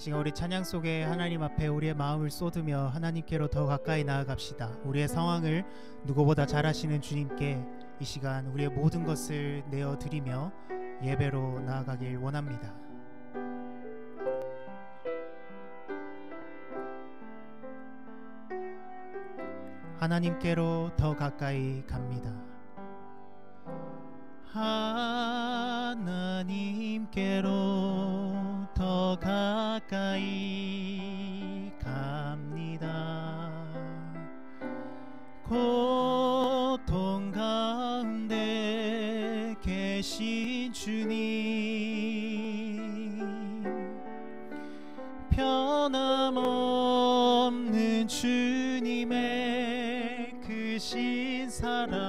지금 우리 찬양 속에 하나님 앞에 우리의 마음을 쏟으며 하나님께로 더 가까이 나아갑시다. 우리의 상황을 누구보다 잘 아시는 주님께 이 시간 우리의 모든 것을 내어드리며 예배로 나아가길 원합니다. 하나님께로 더 가까이 갑니다. 하나님께로 더 가까이 갑니다. 고통 가운데 계신 주님, 변함없는 주님의 크신 사랑,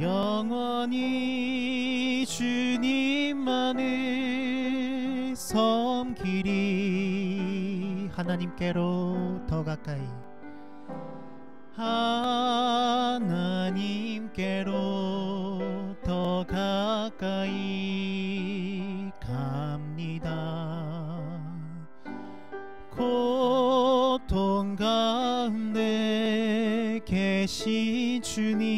영원히 주님만을 섬기리. 하나님께로 더 가까이, 하나님께로 더 가까이 갑니다. 고통 가운데 계신 주님,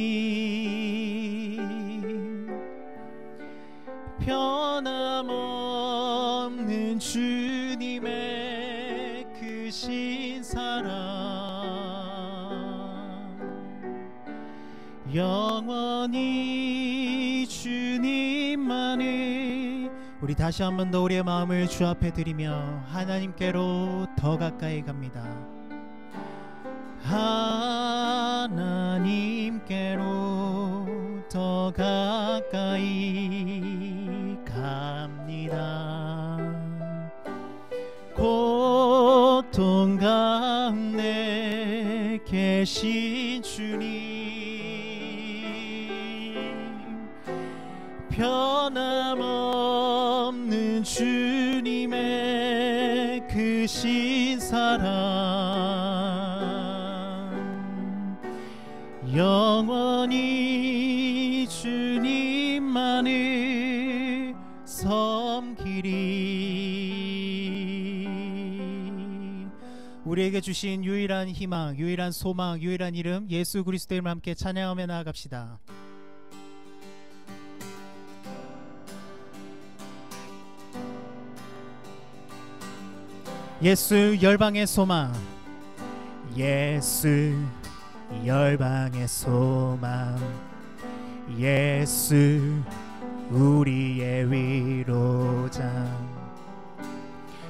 변함없는 주님의 크신 사랑, 영원히 주님만을. 우리 다시 한 번 더 우리의 마음을 주 앞에 드리며 하나님께로 더 가까이 갑니다. 하나님께로 더 가까이 갑니다. 고통 가운데 계신 주님, 변함없는 주님의 크신 사랑, 영원히 주님만을 섬기리. 우리에게 주신 유일한 희망, 유일한 소망, 유일한 이름 예수 그리스도의 이름을 함께 찬양하며 나아갑시다. 예수 열방의 소망, 예수 열방의 소망, 예수 우리의 위로자,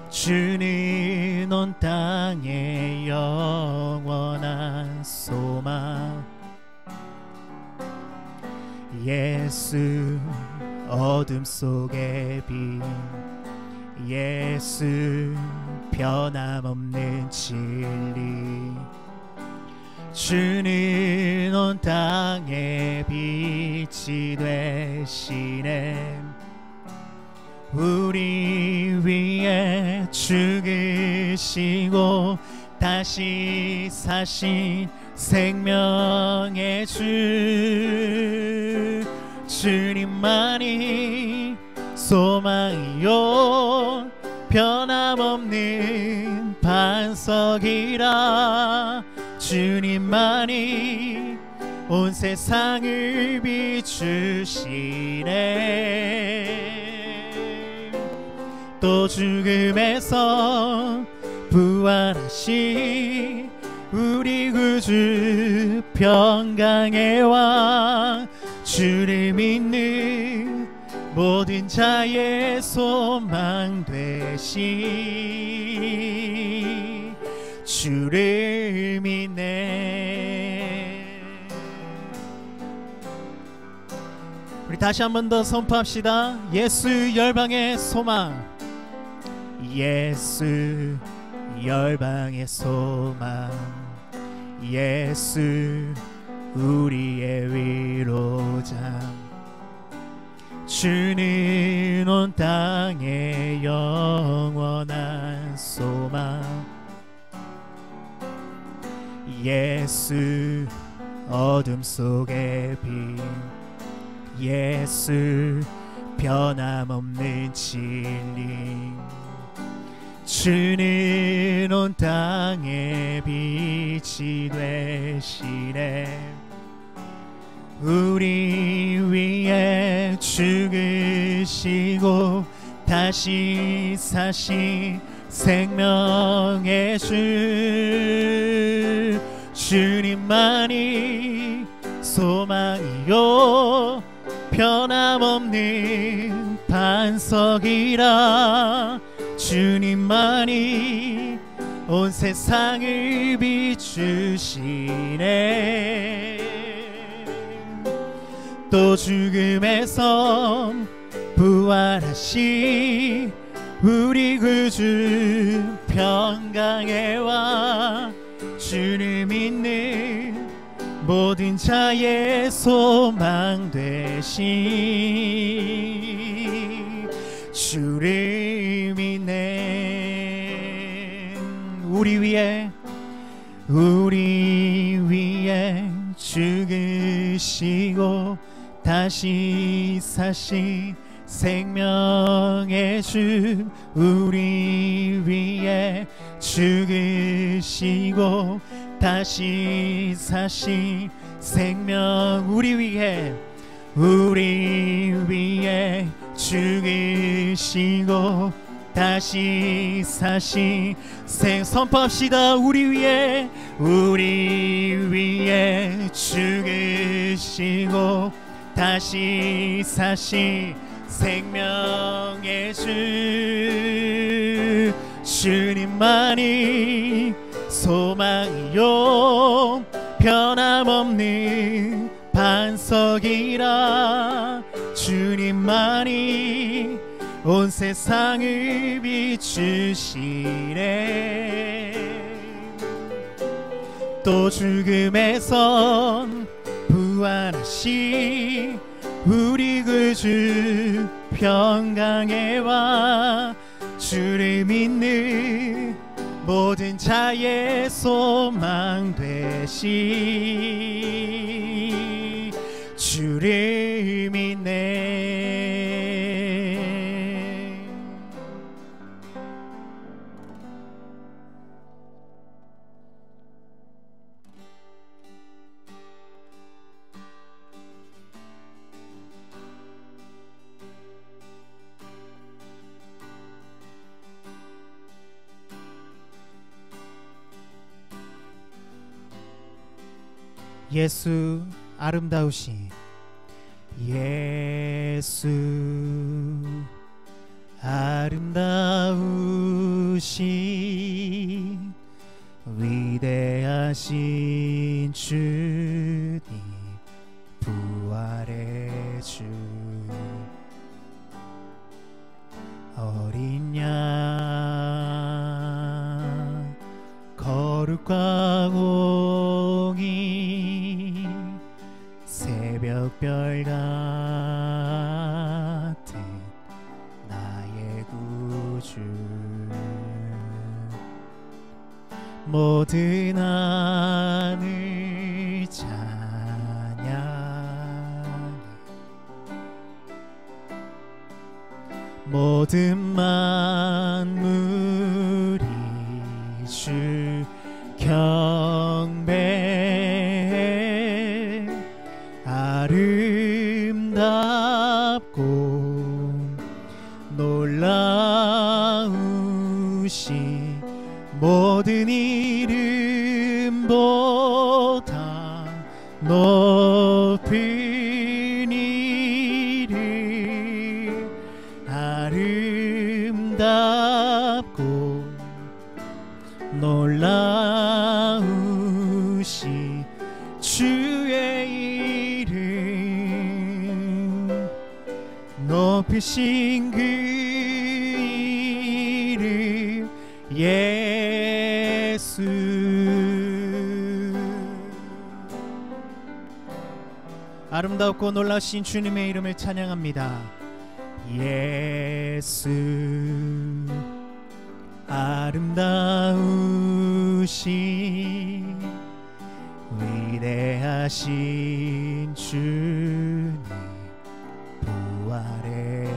주는 온 땅의 영원한 소망, 예수 어둠 속의 빛, 예수 변함없는 진리, 주는 온 땅의 빛이 되시네. 우리 위해 죽으시고 다시 사신 생명의 주, 주님만이 소망이요 변함없는 반석이라. 주님만이 온 세상을 비추시네. 또 죽음에서 부활하신 우리 구주 평강의 왕, 주를 믿는 모든 자의 소망 되시, 주를 믿네. 우리 다시 한 번 더 선포합시다. 예수 열방의 소망, 예수 열방의 소망, 예수 우리의 위로자, 주는 온 땅의 영원한 소망, 예수 어둠 속의 빛, 예수 변함없는 진리. 주는 온 땅에 빛이 되시네. 우리 위해 죽으시고 다시 사신 생명의 주. 주님만이 소망이요 변함없는 반석이라. 주님만이 온 세상을 비추시네. 또 죽음에서 부활하시 우리 구주 평강에 와. 주를 믿는 모든 자의 소망 되시. 주를 믿네. 우리 위에 죽으시고 다시 사신 생명의 주. 우리 위에 죽으시고 다시 사신 생명. 우리 위에 죽으시고 다시 사신 선포합시다. 우리 위에 죽으시고 다시 사신 생명의 주. 주님만이 소망이요 변함없는 반석이라. 주님만이 온 세상을 비추시네. 또 죽음에선 부활하시 우리 구주 평강에 와. 주를 믿는 모든 자의 소망 되시. 주를 믿네. 예수 아름다우신 예수 아름다우신 위대하신 주님 부활의 주. 어린 양 거룩과 공의 새벽별 같은 나의 구주. 모든 하늘 찬양해 모든 만물이 주 경배해. 아름답고 놀라우신 모든 이름보다 높은 이름. 아름답고 놀라우신 주의 이름. 높으신 그 이름 예수. 아름답고 놀라신 주님의 이름을 찬양합니다. 예수 아름다우신 위대하신 주님 부활의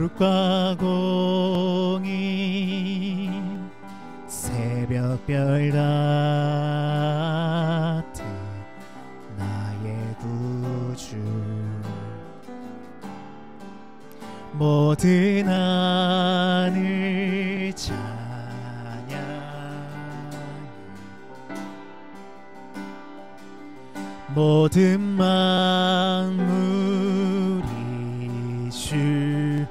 거룩과 공인 새벽별 같은 나의 구주 모든 하늘 찬양 모든 만물이 주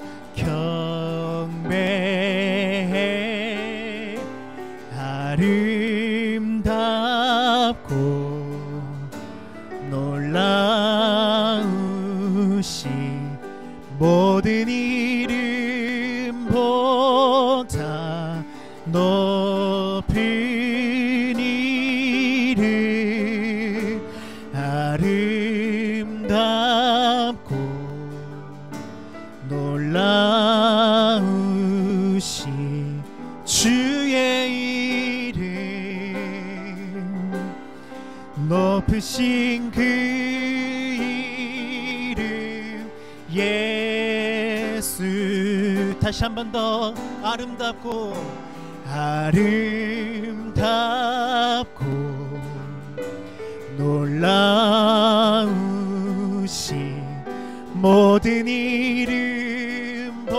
경배해 아름답고 놀라우신 모든 이름보다 높은 이름 아름답고 놀라우신 주의 이름 높으신 그 이름 예수 다시 한 번 더 아름답고 놀라우신 모든 이름보다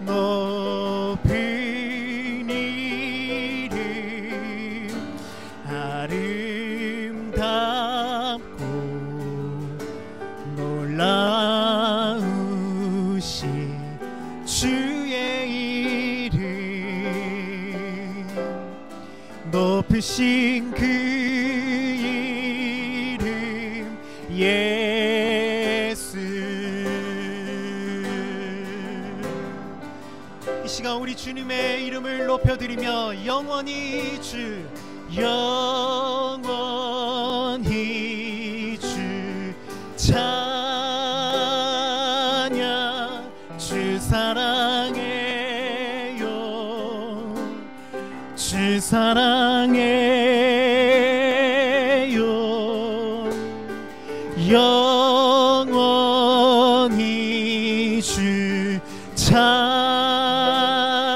높은 이름 아름답고 놀라우신 주의 이름 높으신 그 이름 예수 이 시간 우리 주님의 이름을 높여드리며 영원히 주 찬양 주 사랑해요 주 사랑해요 영원히 주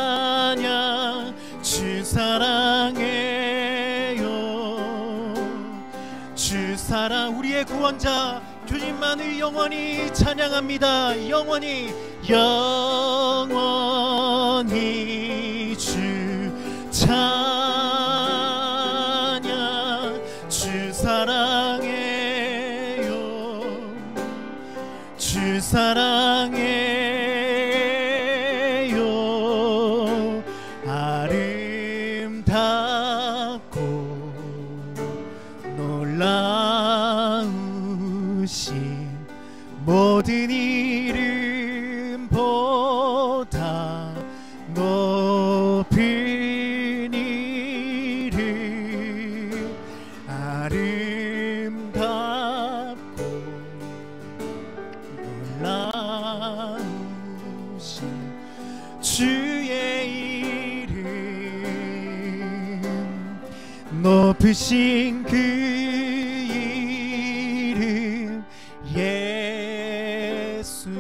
찬양 주 사랑해요 주 사랑 우리의 구원자 주님만을 영원히 찬양합니다 영원히 주 찬양 주 사랑해요 주 사랑해요 아름답고 놀라우신 모든 이름보다 높은 이름 아름답고 놀라우신 주의 이름 높으신 그 이름 예수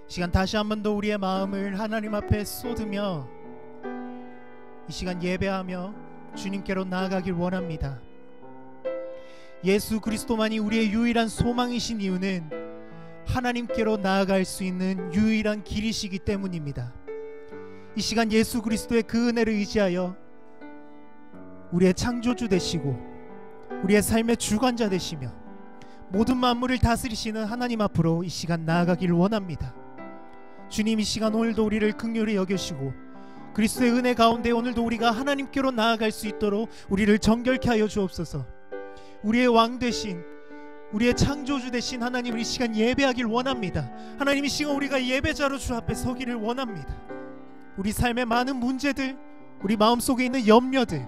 시간 다시 한 번 더 우리의 마음을 하나님 앞에 쏟으며 이 시간 예배하며 주님께로 나아가길 원합니다. 예수 그리스도만이 우리의 유일한 소망이신 이유는 하나님께로 나아갈 수 있는 유일한 길이시기 때문입니다. 이 시간 예수 그리스도의 그 은혜를 의지하여 우리의 창조주 되시고 우리의 삶의 주관자 되시며 모든 만물을 다스리시는 하나님 앞으로 이 시간 나아가길 원합니다. 주님 이 시간 오늘도 우리를 긍휼히 여기시고 그리스도의 은혜 가운데 오늘도 우리가 하나님께로 나아갈 수 있도록 우리를 정결케 하여 주옵소서. 우리의 왕 되신 우리의 창조주 되신 하나님을 이 시간 예배하길 원합니다. 하나님 이 시간 우리가 예배자로 주 앞에 서기를 원합니다. 우리 삶의 많은 문제들 우리 마음속에 있는 염려들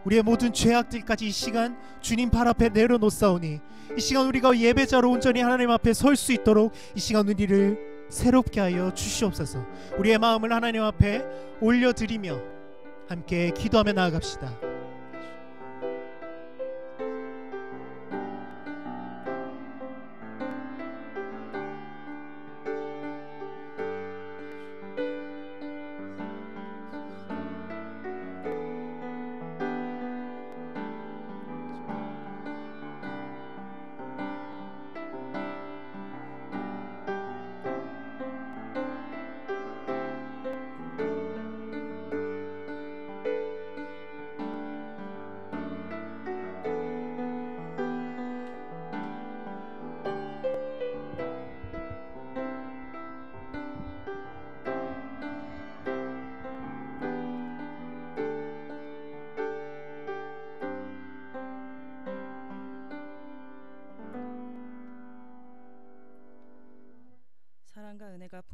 우리의 모든 죄악들까지 이 시간 주님 발 앞에 내려놓사오니 이 시간 우리가 예배자로 온전히 하나님 앞에 설 수 있도록 이 시간 우리를 새롭게 하여 주시옵소서. 우리의 마음을 하나님 앞에 올려드리며 함께 기도하며 나아갑시다.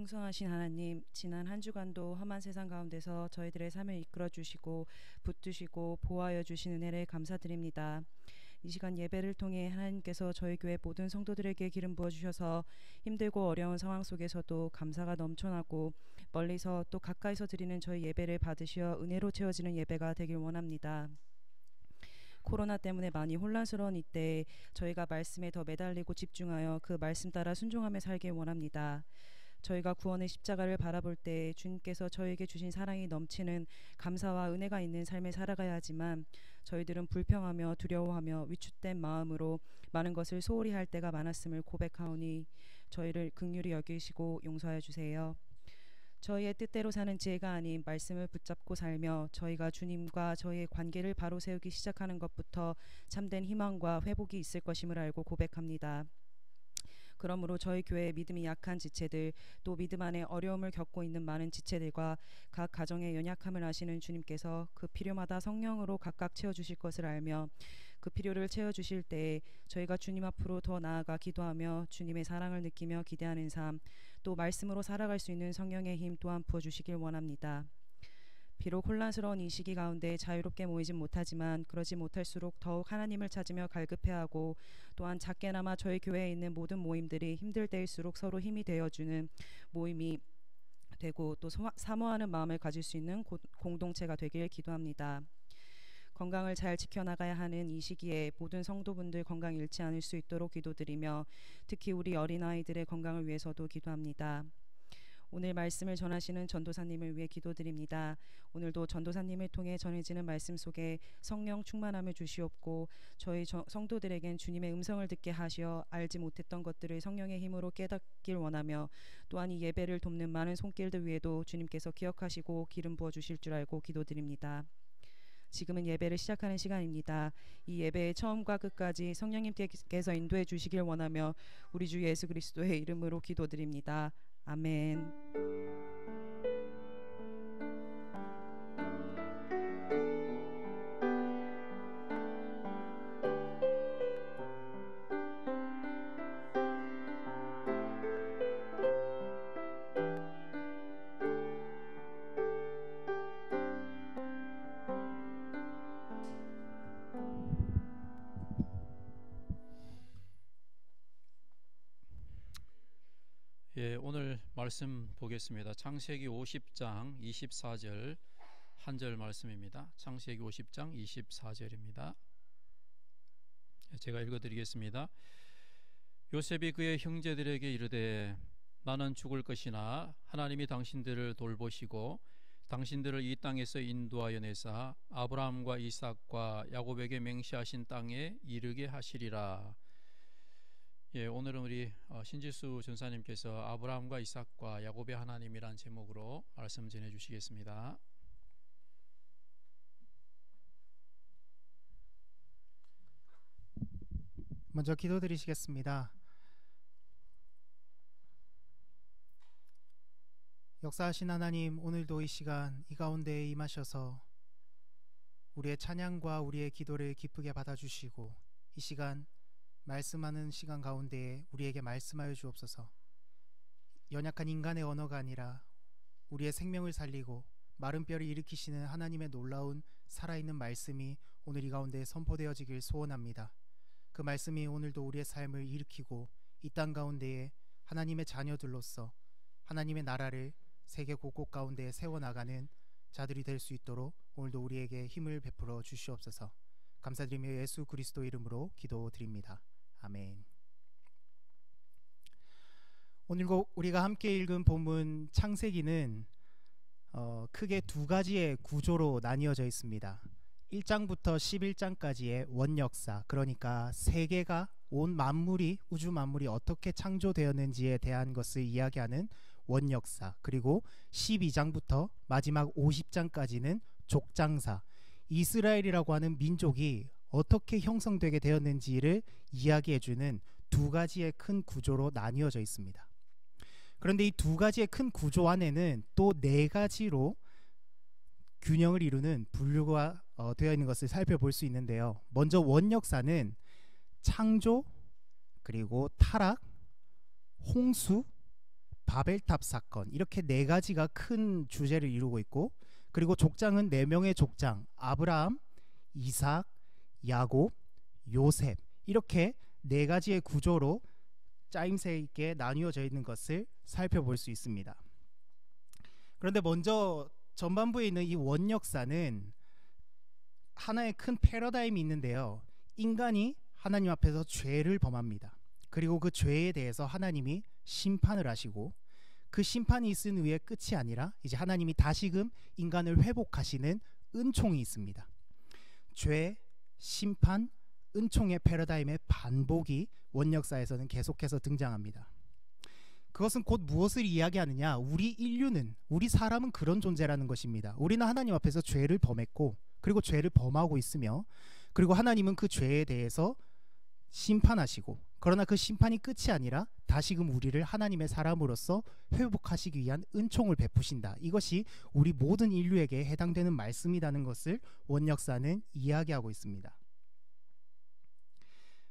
풍성하신 하나님, 지난 한 주간도 험한 세상 가운데서 저희들의 삶을 이끌어 주시고 붙드시고 보호하여 주신 은혜를 감사드립니다. 이 시간 예배를 통해 하나님께서 저희 교회 모든 성도들에게 기름 부어 주셔서 힘들고 어려운 상황 속에서도 감사가 넘쳐나고 멀리서 또 가까이서 드리는 저희 예배를 받으시어 은혜로 채워지는 예배가 되길 원합니다. 코로나 때문에 많이 혼란스러운 이때 저희가 말씀에 더 매달리고 집중하여 그 말씀 따라 순종하며 살길 원합니다. 저희가 구원의 십자가를 바라볼 때 주님께서 저에게 주신 사랑이 넘치는 감사와 은혜가 있는 삶을 살아가야 하지만 저희들은 불평하며 두려워하며 위축된 마음으로 많은 것을 소홀히 할 때가 많았음을 고백하오니 저희를 긍휼히 여기시고 용서하여 주세요. 저희의 뜻대로 사는 지혜가 아닌 말씀을 붙잡고 살며 저희가 주님과 저희의 관계를 바로 세우기 시작하는 것부터 참된 희망과 회복이 있을 것임을 알고 고백합니다. 그러므로 저희 교회의 믿음이 약한 지체들, 또 믿음 안에 어려움을 겪고 있는 많은 지체들과 각 가정의 연약함을 아시는 주님께서 그 필요마다 성령으로 각각 채워주실 것을 알며 그 필요를 채워주실 때에 저희가 주님 앞으로 더 나아가 기도하며 주님의 사랑을 느끼며 기대하는 삶, 또 말씀으로 살아갈 수 있는 성령의 힘 또한 부어주시길 원합니다. 비록 혼란스러운 이 시기 가운데 자유롭게 모이진 못하지만 그러지 못할수록 더욱 하나님을 찾으며 갈급해하고 또한 작게나마 저희 교회에 있는 모든 모임들이 힘들 때일수록 서로 힘이 되어주는 모임이 되고 또 사모하는 마음을 가질 수 있는 공동체가 되길 기도합니다. 건강을 잘 지켜나가야 하는 이 시기에 모든 성도분들 건강 잃지 않을 수 있도록 기도드리며 특히 우리 어린아이들의 건강을 위해서도 기도합니다. 오늘 말씀을 전하시는 전도사님을 위해 기도드립니다. 오늘도 전도사님을 통해 전해지는 말씀 속에 성령 충만함을 주시옵고 저희 성도들에겐 주님의 음성을 듣게 하시어 알지 못했던 것들을 성령의 힘으로 깨닫길 원하며 또한 이 예배를 돕는 많은 손길들 위에도 주님께서 기억하시고 기름 부어 주실 줄 알고 기도드립니다. 지금은 예배를 시작하는 시간입니다. 이 예배의 처음과 끝까지 성령님께서 인도해 주시길 원하며 우리 주 예수 그리스도의 이름으로 기도드립니다. 아멘. 오늘 말씀 보겠습니다. 창세기 50장 24절 한 절 말씀입니다. 창세기 50장 24절입니다. 제가 읽어드리겠습니다. 요셉이 그의 형제들에게 이르되 나는 죽을 것이나 하나님이 당신들을 돌보시고 당신들을 이 땅에서 인도하여 내사 아브라함과 이삭과 야곱에게 맹세하신 땅에 이르게 하시리라. 오늘은 우리 신지수 전사님께서 아브라함과 이삭과 야곱의 하나님이란 제목으로 말씀 전해 주시겠습니다. 먼저 기도드리시겠습니다. 역사하신 하나님, 오늘도 이 시간 이 가운데에 임하셔서 우리의 찬양과 우리의 기도를 기쁘게 받아주시고 이 시간 말씀하는 시간 가운데에 우리에게 말씀하여 주옵소서. 연약한 인간의 언어가 아니라 우리의 생명을 살리고 마른 뼈를 일으키시는 하나님의 놀라운 살아있는 말씀이 오늘 이 가운데 선포되어지길 소원합니다. 그 말씀이 오늘도 우리의 삶을 일으키고 이 땅 가운데에 하나님의 자녀들로서 하나님의 나라를 세계 곳곳 가운데 세워나가는 자들이 될 수 있도록 오늘도 우리에게 힘을 베풀어 주시옵소서. 감사드리며 예수 그리스도 이름으로 기도드립니다. 아멘. 오늘 우리가 함께 읽은 본문 창세기는 크게 두 가지의 구조로 나뉘어져 있습니다. 1장부터 11장까지의 원역사, 그러니까 세계가 온 만물이, 우주 만물이 어떻게 창조되었는지에 대한 것을 이야기하는 원역사, 그리고 12장부터 마지막 50장까지는 족장사, 이스라엘이라고 하는 민족이 어떻게 형성되게 되었는지를 이야기해주는 두 가지의 큰 구조로 나뉘어져 있습니다. 그런데 이 두 가지의 큰 구조 안에는 또 네 가지로 균형을 이루는 분류가 되어 있는 것을 살펴볼 수 있는데요. 먼저 원역사는 창조, 그리고 타락, 홍수, 바벨탑 사건, 이렇게 네 가지가 큰 주제를 이루고 있고, 그리고 족장은 네 명의 족장, 아브라함, 이삭, 야곱, 요셉, 이렇게 네 가지의 구조로 짜임새 있게 나뉘어져 있는 것을 살펴볼 수 있습니다. 그런데 먼저 전반부에 있는 이 원역사는 하나의 큰 패러다임이 있는데요. 인간이 하나님 앞에서 죄를 범합니다. 그리고 그 죄에 대해서 하나님이 심판을 하시고, 그 심판이 있은 후에 끝이 아니라 이제 하나님이 다시금 인간을 회복하시는 은총이 있습니다. 죄, 심판, 은총의 패러다임의 반복이 원역사에서는 계속해서 등장합니다. 그것은 곧 무엇을 이야기하느냐? 우리 인류는, 우리 사람은 그런 존재라는 것입니다. 우리는 하나님 앞에서 죄를 범했고, 그리고 죄를 범하고 있으며, 그리고 하나님은 그 죄에 대해서 심판하시고, 그러나 그 심판이 끝이 아니라 다시금 우리를 하나님의 사람으로서 회복하시기 위한 은총을 베푸신다. 이것이 우리 모든 인류에게 해당되는 말씀이라는 것을 원역사는 이야기하고 있습니다.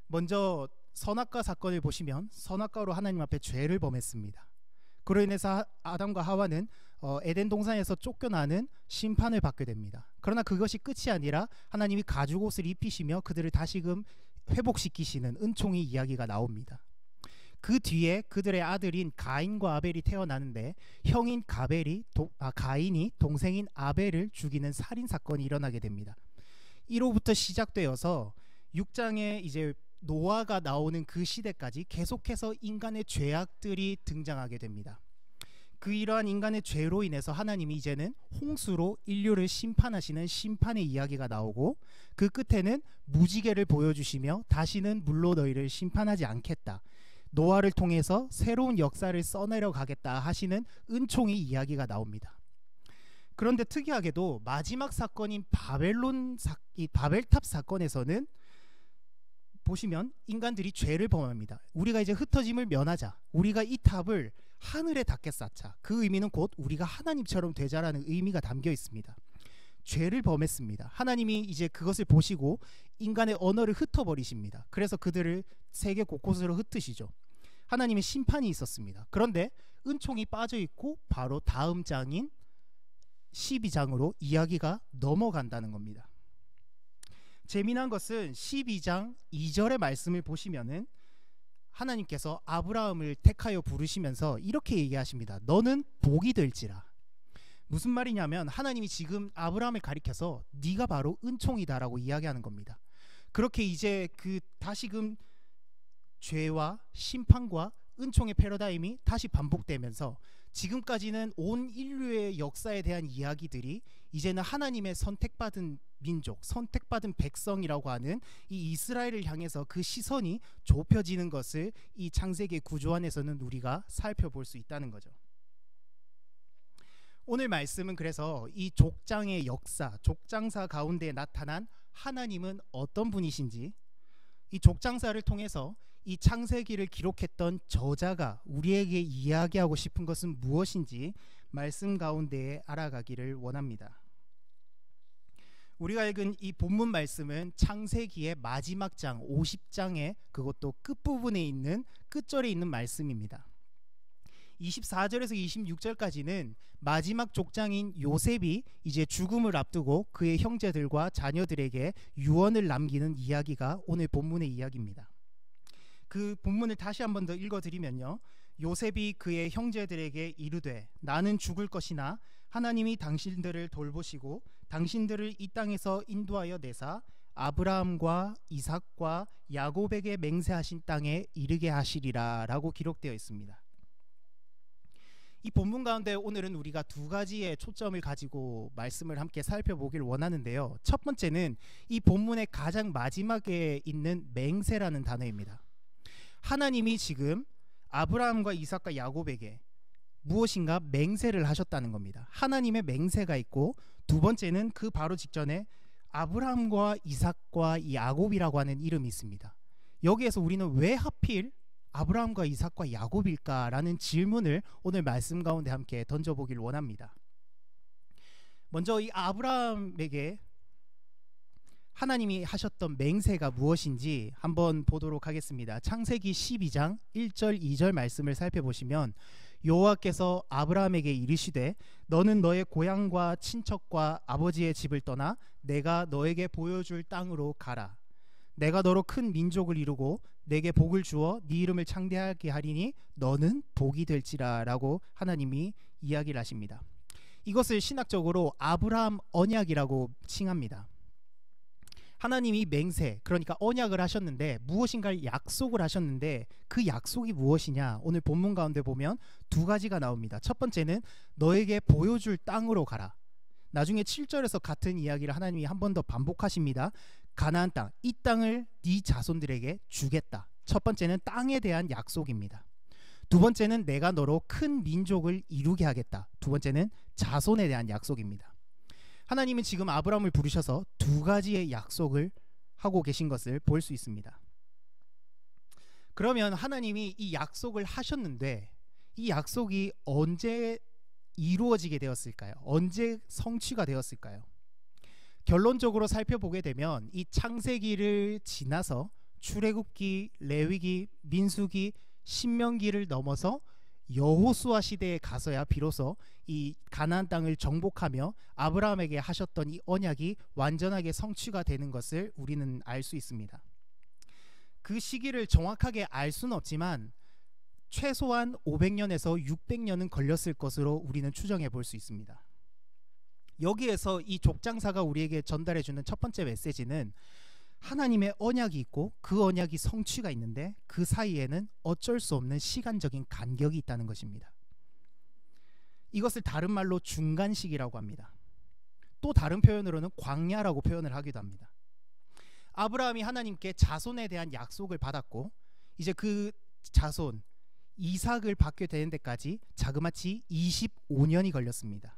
먼저 선악과 사건을 보시면, 선악과로 하나님 앞에 죄를 범했습니다. 그로 인해서 아담과 하와는 에덴 동산에서 쫓겨나는 심판을 받게 됩니다. 그러나 그것이 끝이 아니라 하나님이 가죽옷을 입히시며 그들을 다시금 회복시키시는 은총의 이야기가 나옵니다. 그 뒤에 그들의 아들인 가인과 아벨이 태어나는데, 형인 가인이 동생인 아벨을 죽이는 살인사건이 일어나게 됩니다. 이로부터 시작되어서 6장에 이제 노아가 나오는 그 시대까지 계속해서 인간의 죄악들이 등장하게 됩니다. 그 이러한 인간의 죄로 인해서 하나님이 이제는 홍수로 인류를 심판하시는 심판의 이야기가 나오고, 그 끝에는 무지개를 보여주시며 다시는 물로 너희를 심판하지 않겠다, 노아를 통해서 새로운 역사를 써내려 가겠다 하시는 은총의 이야기가 나옵니다. 그런데 특이하게도 마지막 사건인 바벨탑 사건에서는 보시면 인간들이 죄를 범합니다. 우리가 이제 흩어짐을 면하자, 우리가 이 탑을 하늘에 닿게 쌓자. 그 의미는 곧 우리가 하나님처럼 되자라는 의미가 담겨 있습니다. 죄를 범했습니다. 하나님이 이제 그것을 보시고 인간의 언어를 흩어버리십니다. 그래서 그들을 세계 곳곳으로 흩으시죠. 하나님의 심판이 있었습니다. 그런데 은총이 빠져있고 바로 다음 장인 12장으로 이야기가 넘어간다는 겁니다. 재미난 것은 12장 2절의 말씀을 보시면은 하나님께서 아브라함을 택하여 부르시면서 이렇게 얘기하십니다. 너는 복이 될지라. 무슨 말이냐면 하나님이 지금 아브라함을 가리켜서 네가 바로 은총이다라고 이야기하는 겁니다. 그렇게 이제 그 다시금 죄와 심판과 은총의 패러다임이 다시 반복되면서 지금까지는 온 인류의 역사에 대한 이야기들이 이제는 하나님의 선택받은 민족, 선택받은 백성이라고 하는 이 이스라엘을 향해서 그 시선이 좁혀지는 것을 이 창세기 구조 안에서는 우리가 살펴볼 수 있다는 거죠. 오늘 말씀은 그래서 이 족장의 역사, 족장사 가운데 나타난 하나님은 어떤 분이신지, 이 족장사를 통해서 이 창세기를 기록했던 저자가 우리에게 이야기하고 싶은 것은 무엇인지 말씀 가운데에 알아가기를 원합니다. 우리가 읽은 이 본문 말씀은 창세기의 마지막 장 50장의 그것도 끝부분에 있는 끝절에 있는 말씀입니다. 24절에서 26절까지는 마지막 족장인 요셉이 이제 죽음을 앞두고 그의 형제들과 자녀들에게 유언을 남기는 이야기가 오늘 본문의 이야기입니다. 그 본문을 다시 한 번 더 읽어드리면요, 요셉이 그의 형제들에게 이르되 나는 죽을 것이나 하나님이 당신들을 돌보시고 당신들을 이 땅에서 인도하여 내사 아브라함과 이삭과 야곱에게 맹세하신 땅에 이르게 하시리라 라고 기록되어 있습니다. 이 본문 가운데 오늘은 우리가 두 가지의 초점을 가지고 말씀을 함께 살펴보길 원하는데요. 첫 번째는 이 본문의 가장 마지막에 있는 맹세라는 단어입니다. 하나님이 지금 아브라함과 이삭과 야곱에게 무엇인가 맹세를 하셨다는 겁니다. 하나님의 맹세가 있고, 두 번째는 그 바로 직전에 아브라함과 이삭과 야곱이라고 하는 이름이 있습니다. 여기에서 우리는 왜 하필 아브라함과 이삭과 야곱일까라는 질문을 오늘 말씀 가운데 함께 던져보길 원합니다. 먼저 이 아브라함에게 하나님이 하셨던 맹세가 무엇인지 한번 보도록 하겠습니다. 창세기 12장 1절 2절 말씀을 살펴보시면 여호와께서 아브라함에게 이르시되 너는 너의 고향과 친척과 아버지의 집을 떠나 내가 너에게 보여줄 땅으로 가라. 내가 너로 큰 민족을 이루고 내게 복을 주어 네 이름을 창대하게 하리니 너는 복이 될지라 라고 하나님이 이야기를 하십니다. 이것을 신학적으로 아브라함 언약이라고 칭합니다. 하나님이 맹세, 그러니까 언약을 하셨는데 무엇인가를 약속을 하셨는데 그 약속이 무엇이냐? 오늘 본문 가운데 보면 두 가지가 나옵니다. 첫 번째는 너에게 보여줄 땅으로 가라. 나중에 7절에서 같은 이야기를 하나님이 한 번 더 반복하십니다. 가나안 땅, 이 땅을 네 자손들에게 주겠다. 첫 번째는 땅에 대한 약속입니다. 두 번째는 내가 너로 큰 민족을 이루게 하겠다. 두 번째는 자손에 대한 약속입니다. 하나님은 지금 아브라함을 부르셔서 두 가지의 약속을 하고 계신 것을 볼 수 있습니다. 그러면 하나님이 이 약속을 하셨는데 이 약속이 언제 이루어지게 되었을까요? 언제 성취가 되었을까요? 결론적으로 살펴보게 되면 이 창세기를 지나서 출애굽기, 레위기, 민수기, 신명기를 넘어서 여호수아 시대에 가서야 비로소 이 가나안 땅을 정복하며 아브라함에게 하셨던 이 언약이 완전하게 성취가 되는 것을 우리는 알 수 있습니다. 그 시기를 정확하게 알 수는 없지만 최소한 500년에서 600년은 걸렸을 것으로 우리는 추정해 볼 수 있습니다. 여기에서 이 족장사가 우리에게 전달해주는 첫 번째 메시지는 하나님의 언약이 있고 그 언약이 성취가 있는데 그 사이에는 어쩔 수 없는 시간적인 간격이 있다는 것입니다. 이것을 다른 말로 중간시기라고 합니다. 또 다른 표현으로는 광야라고 표현을 하기도 합니다. 아브라함이 하나님께 자손에 대한 약속을 받았고 이제 그 자손 이삭을 받게 되는 데까지 자그마치 25년이 걸렸습니다.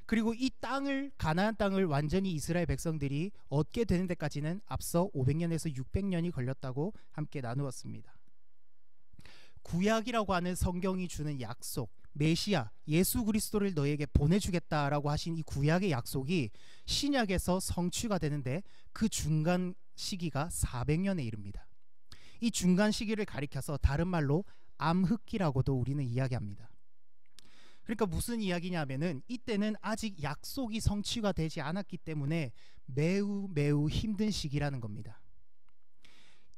그리고 이 땅을 가나안 땅을 완전히 이스라엘 백성들이 얻게 되는 데까지는 앞서 500년에서 600년이 걸렸다고 함께 나누었습니다. 구약이라고 하는 성경이 주는 약속, 메시아, 예수 그리스도를 너에게 보내주겠다라고 하신 이 구약의 약속이 신약에서 성취가 되는데 그 중간 시기가 400년에 이릅니다. 이 중간 시기를 가리켜서 다른 말로 암흑기라고도 우리는 이야기합니다. 그러니까 무슨 이야기냐면은 이때는 아직 약속이 성취가 되지 않았기 때문에 매우 힘든 시기라는 겁니다.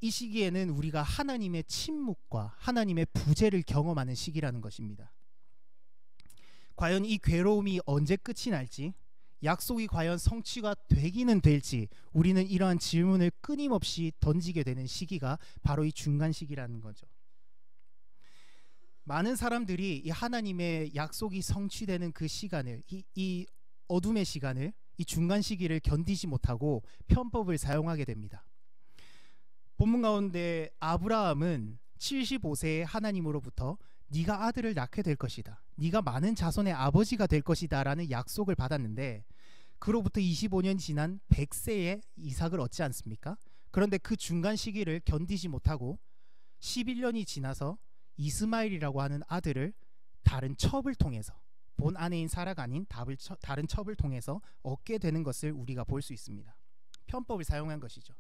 이 시기에는 우리가 하나님의 침묵과 하나님의 부재를 경험하는 시기라는 것입니다. 과연 이 괴로움이 언제 끝이 날지, 약속이 과연 성취가 되기는 될지 우리는 이러한 질문을 끊임없이 던지게 되는 시기가 바로 이 중간 시기라는 거죠. 많은 사람들이 이 하나님의 약속이 성취되는 그 시간을, 이 어둠의 시간을, 이 중간 시기를 견디지 못하고 편법을 사용하게 됩니다. 본문 가운데 아브라함은 75세에 하나님으로부터 네가 아들을 낳게 될 것이다, 네가 많은 자손의 아버지가 될 것이다 라는 약속을 받았는데 그로부터 25년이 지난 100세에 이삭을 얻지 않습니까? 그런데 그 중간 시기를 견디지 못하고 11년이 지나서 이스마엘이라고 하는 아들을 다른 첩을 통해서, 본 아내인 사라가 아닌 다른 첩을 통해서 얻게 되는 것을 우리가 볼 수 있습니다. 편법을 사용한 것이죠.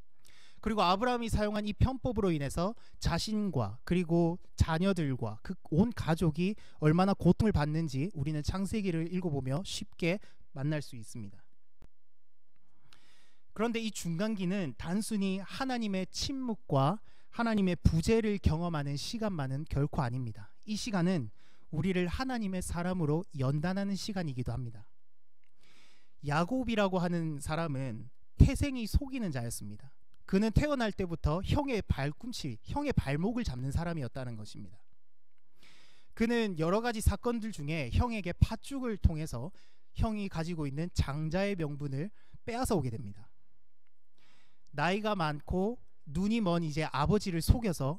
그리고 아브라함이 사용한 이 편법으로 인해서 자신과 그리고 자녀들과 그 온 가족이 얼마나 고통을 받는지 우리는 창세기를 읽어보며 쉽게 만날 수 있습니다. 그런데 이 중간기는 단순히 하나님의 침묵과 하나님의 부재를 경험하는 시간만은 결코 아닙니다. 이 시간은 우리를 하나님의 사람으로 연단하는 시간이기도 합니다. 야곱이라고 하는 사람은 태생이 속이는 자였습니다. 그는 태어날 때부터 형의 발꿈치, 형의 발목을 잡는 사람이었다는 것입니다. 그는 여러 가지 사건들 중에 형에게 팥죽을 통해서 형이 가지고 있는 장자의 명분을 빼앗아 오게 됩니다. 나이가 많고 눈이 먼 이제 아버지를 속여서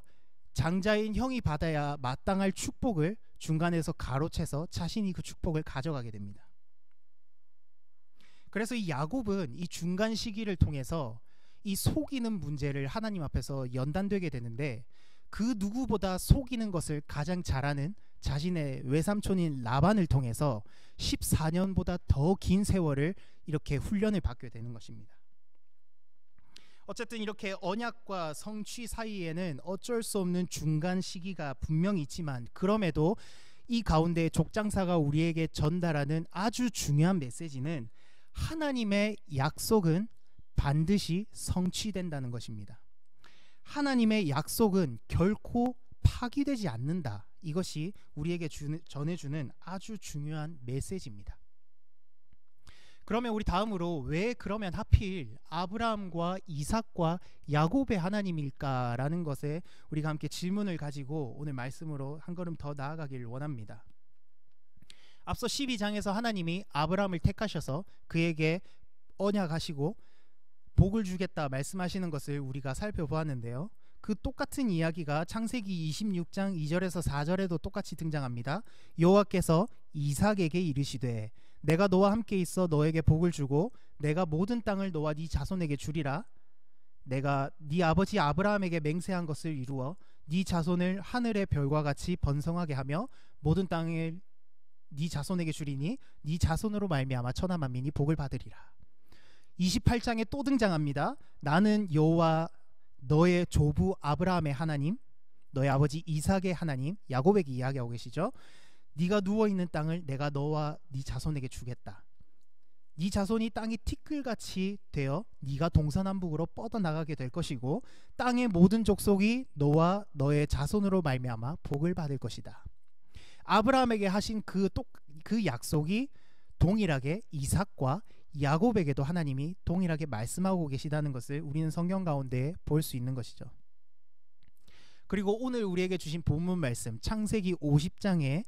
장자인 형이 받아야 마땅할 축복을 중간에서 가로채서 자신이 그 축복을 가져가게 됩니다. 그래서 이 야곱은 이 중간 시기를 통해서 이 속이는 문제를 하나님 앞에서 연단되게 되는데 그 누구보다 속이는 것을 가장 잘하는 자신의 외삼촌인 라반을 통해서 14년보다 더 긴 세월을 이렇게 훈련을 받게 되는 것입니다. 어쨌든 이렇게 언약과 성취 사이에는 어쩔 수 없는 중간 시기가 분명히 있지만, 그럼에도 이 가운데 족장사가 우리에게 전달하는 아주 중요한 메시지는 하나님의 약속은 반드시 성취된다는 것입니다. 하나님의 약속은 결코 파기되지 않는다. 이것이 우리에게 전해주는 아주 중요한 메시지입니다. 그러면 우리 다음으로 왜 그러면 하필 아브라함과 이삭과 야곱의 하나님일까라는 것에 우리가 함께 질문을 가지고 오늘 말씀으로 한 걸음 더 나아가길 원합니다. 앞서 12장에서 하나님이 아브라함을 택하셔서 그에게 언약하시고 복을 주겠다 말씀하시는 것을 우리가 살펴보았는데요. 그 똑같은 이야기가 창세기 26장 2절에서 4절에도 똑같이 등장합니다. 여호와께서 이삭에게 이르시되 내가 너와 함께 있어 너에게 복을 주고 내가 모든 땅을 너와 네 자손에게 주리라. 내가 네 아버지 아브라함에게 맹세한 것을 이루어 네 자손을 하늘의 별과 같이 번성하게 하며 모든 땅을 네 자손에게 주리니 네 자손으로 말미암아 천하 만민이 복을 받으리라. 28장에 또 등장합니다. 나는 여호와 너의 조부 아브라함의 하나님, 너의 아버지 이삭의 하나님, 야곱에게 이야기하고 계시죠. 네가 누워있는 땅을 내가 너와 네 자손에게 주겠다. 네 자손이 땅이 티끌같이 되어 네가 동서남북으로 뻗어나가게 될 것이고 땅의 모든 족속이 너와 너의 자손으로 말미암아 복을 받을 것이다. 아브라함에게 하신 그 약속이 동일하게 이삭과 야곱에게도 하나님이 동일하게 말씀하고 계시다는 것을 우리는 성경 가운데 볼 수 있는 것이죠. 그리고 오늘 우리에게 주신 본문 말씀 창세기 50장에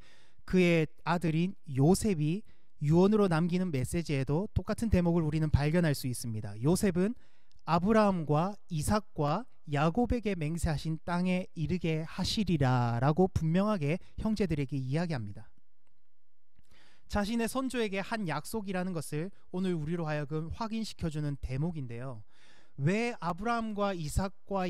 그의 아들인 요셉이 유언으로 남기는 메시지에도 똑같은 대목을 우리는 발견할 수 있습니다. 요셉은 아브라함과 이삭과 야곱에게 맹세하신 땅에 이르게 하시리라 라고 분명하게 형제들에게 이야기합니다. 자신의 선조에게 한 약속이라는 것을 오늘 우리로 하여금 확인시켜주는 대목인데요. 왜 아브라함과 이삭과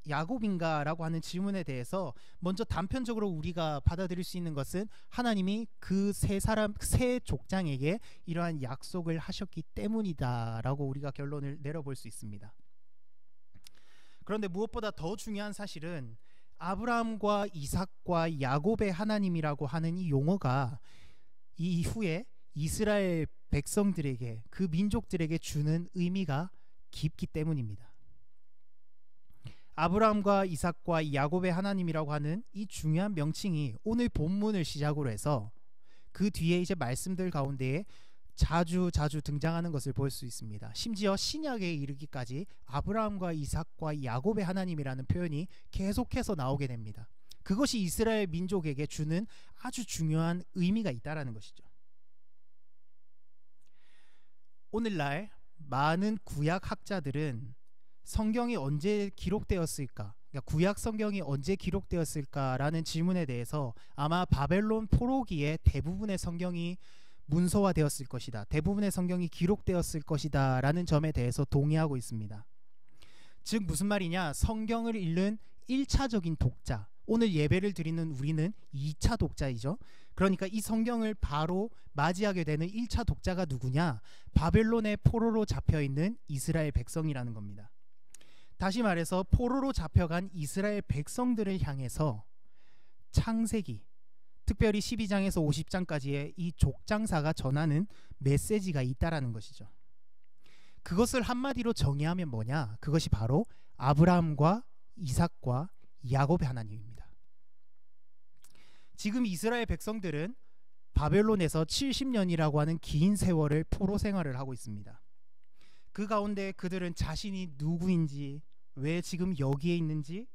야곱인가라고 하는 질문에 대해서 먼저 단편적으로 우리가 받아들일 수 있는 것은 하나님이 그 세 족장에게 이러한 약속을 하셨기 때문이다라고 우리가 결론을 내려볼 수 있습니다. 그런데 무엇보다 더 중요한 사실은 아브라함과 이삭과 야곱의 하나님이라고 하는 이 용어가 이후에 이스라엘 백성들에게 그 민족들에게 주는 의미가 깊기 때문입니다. 아브라함과 이삭과 야곱의 하나님이라고 하는 이 중요한 명칭이 오늘 본문을 시작으로 해서 그 뒤에 이제 말씀들 가운데에 자주 등장하는 것을 볼 수 있습니다. 심지어 신약에 이르기까지 아브라함과 이삭과 야곱의 하나님이라는 표현이 계속해서 나오게 됩니다. 그것이 이스라엘 민족에게 주는 아주 중요한 의미가 있다라는 것이죠. 오늘날 많은 구약 학자들은 성경이 언제 기록되었을까? 그러니까 구약 성경이 언제 기록되었을까라는 질문에 대해서 아마 바벨론 포로기에 대부분의 성경이 문서화되었을 것이다. 대부분의 성경이 기록되었을 것이다 라는 점에 대해서 동의하고 있습니다. 즉 무슨 말이냐? 성경을 읽는 1차적인 독자, 오늘 예배를 드리는 우리는 2차 독자이죠. 그러니까 이 성경을 바로 맞이하게 되는 1차 독자가 누구냐? 바벨론의 포로로 잡혀있는 이스라엘 백성이라는 겁니다. 다시 말해서 포로로 잡혀간 이스라엘 백성들을 향해서 창세기, 특별히 12장에서 50장까지의 이 족장사가 전하는 메시지가 있다라는 것이죠. 그것을 한마디로 정의하면 뭐냐? 그것이 바로 아브라함과 이삭과 야곱의 하나님입니다. 지금 이스라엘 백성들은 바벨론에서 70년이라고 하는 긴 세월을 포로 생활을 하고 있습니다. 그 가운데 그들은 자신이 누구인지, 왜 지금 여기에 있는지,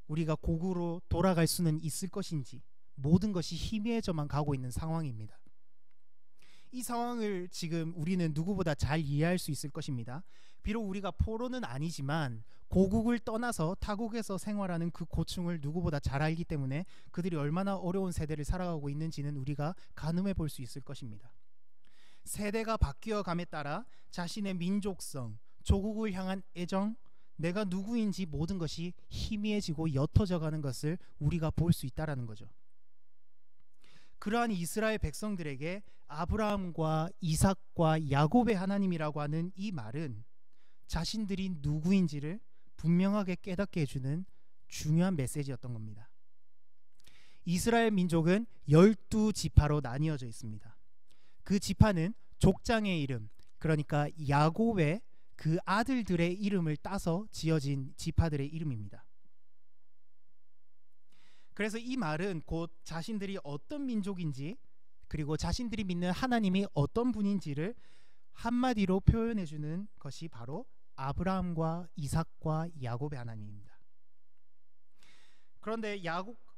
우리가 고국으로 돌아갈 수는 있을 것인지 모든 것이 희미해져만 가고 있는 상황입니다. 이 상황을 지금 우리는 누구보다 잘 이해할 수 있을 것입니다. 비록 우리가 포로는 아니지만 고국을 떠나서 타국에서 생활하는 그 고충을 누구보다 잘 알기 때문에 그들이 얼마나 어려운 세대를 살아가고 있는지는 우리가 가늠해 볼 수 있을 것입니다. 세대가 바뀌어감에 따라 자신의 민족성, 조국을 향한 애정, 내가 누구인지 모든 것이 희미해지고 옅어져 가는 것을 우리가 볼 수 있다는 거죠. 그러한 이스라엘 백성들에게 아브라함과 이삭과 야곱의 하나님이라고 하는 이 말은 자신들이 누구인지를 분명하게 깨닫게 해주는 중요한 메시지였던 겁니다. 이스라엘 민족은 12지파로 나뉘어져 있습니다. 그 지파는 족장의 이름, 그러니까 야곱의 그 아들들의 이름을 따서 지어진 지파들의 이름입니다. 그래서 이 말은 곧 자신들이 어떤 민족인지, 그리고 자신들이 믿는 하나님이 어떤 분인지를 한마디로 표현해주는 것이 바로 아브라함과 이삭과 야곱의 하나님입니다. 그런데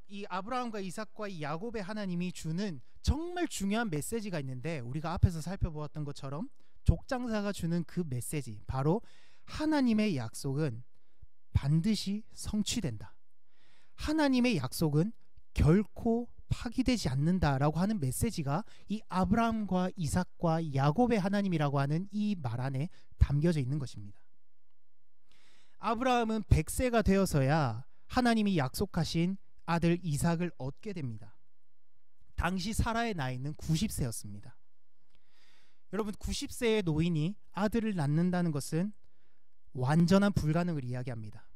이 아브라함과 이삭과 이 야곱의 하나님이 주는 정말 중요한 메시지가 있는데, 우리가 앞에서 살펴보았던 것처럼 족장사가 주는 그 메시지, 바로 하나님의 약속은 반드시 성취된다, 하나님의 약속은 결코 파기되지 않는다라고 하는 메시지가 이 아브라함과 이삭과 야곱의 하나님이라고 하는 이 말 안에 담겨져 있는 것입니다. 아브라함은 100세가 되어서야 하나님이 약속하신 아들 이삭을 얻게 됩니다. 당시 사라의 나이는 90세였습니다. 여러분, 90세의 노인이 아들을 낳는다는 것은 완전한 불가능을 이야기합니다.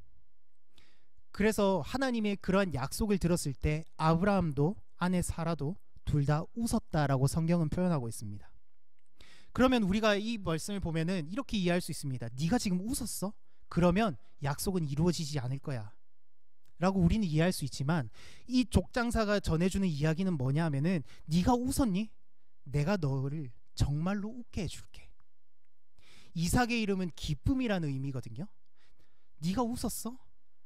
그래서 하나님의 그러한 약속을 들었을 때 아브라함도 아내 사라도 둘 다 웃었다라고 성경은 표현하고 있습니다. 그러면 우리가 이 말씀을 보면은 이렇게 이해할 수 있습니다. 네가 지금 웃었어? 그러면 약속은 이루어지지 않을 거야 라고 우리는 이해할 수 있지만, 이 족장사가 전해주는 이야기는 뭐냐 하면은, 네가 웃었니? 내가 너를 정말로 웃게 해줄게. 이삭의 이름은 기쁨이라는 의미거든요. 네가 웃었어?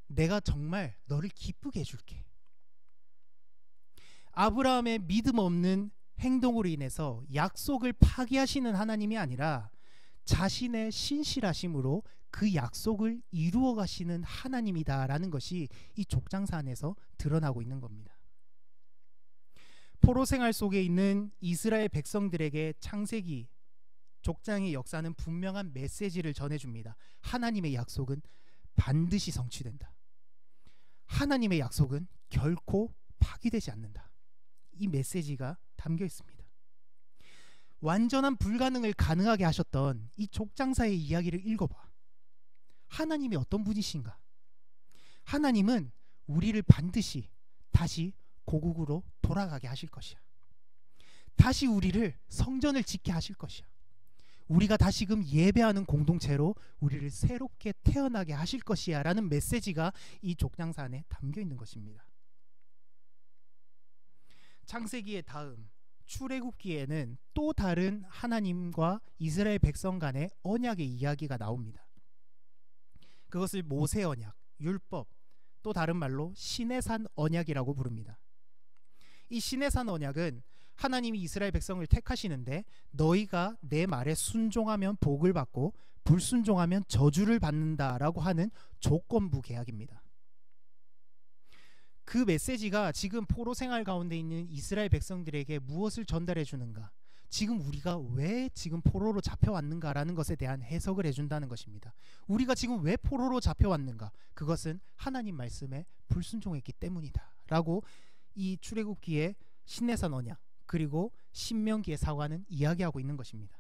내가 정말 너를 기쁘게 해줄게. 아브라함의 믿음 없는 행동으로 인해서 약속을 파기하시는 하나님이 아니라 자신의 신실하심으로 그 약속을 이루어 가시는 하나님이다라는 것이 이 족장사 안에서 드러나고 있는 겁니다. 포로 생활 속에 있는 이스라엘 백성들에게 창세기 족장의 역사는 분명한 메시지를 전해줍니다. 하나님의 약속은 반드시 성취된다. 하나님의 약속은 결코 파기되지 않는다. 이 메시지가 담겨 있습니다. 완전한 불가능을 가능하게 하셨던 이 족장사의 이야기를 읽어봐. 하나님이 어떤 분이신가? 하나님은 우리를 반드시 다시 고국으로 돌아가게 하실 것이야. 다시 우리를 성전을 짓게 하실 것이야. 우리가 다시금 예배하는 공동체로 우리를 새롭게 태어나게 하실 것이야 라는 메시지가 이 족장사 안에 담겨 있는 것입니다. 창세기의 다음 출애굽기에는 또 다른 하나님과 이스라엘 백성 간의 언약의 이야기가 나옵니다. 그것을 모세 언약, 율법, 또 다른 말로 시내산 언약이라고 부릅니다. 이 시내산 언약은 하나님이 이스라엘 백성을 택하시는데, 너희가 내 말에 순종하면 복을 받고 불순종하면 저주를 받는다라고 하는 조건부 계약입니다. 그 메시지가 지금 포로 생활 가운데 있는 이스라엘 백성들에게 무엇을 전달해 주는가, 지금 우리가 왜 지금 포로로 잡혀왔는가라는 것에 대한 해석을 해준다는 것입니다. 우리가 지금 왜 포로로 잡혀왔는가? 그것은 하나님 말씀에 불순종했기 때문이다 라고 이 출애굽기의 시내산 언약, 그리고 신명기의 사과는 이야기하고 있는 것입니다.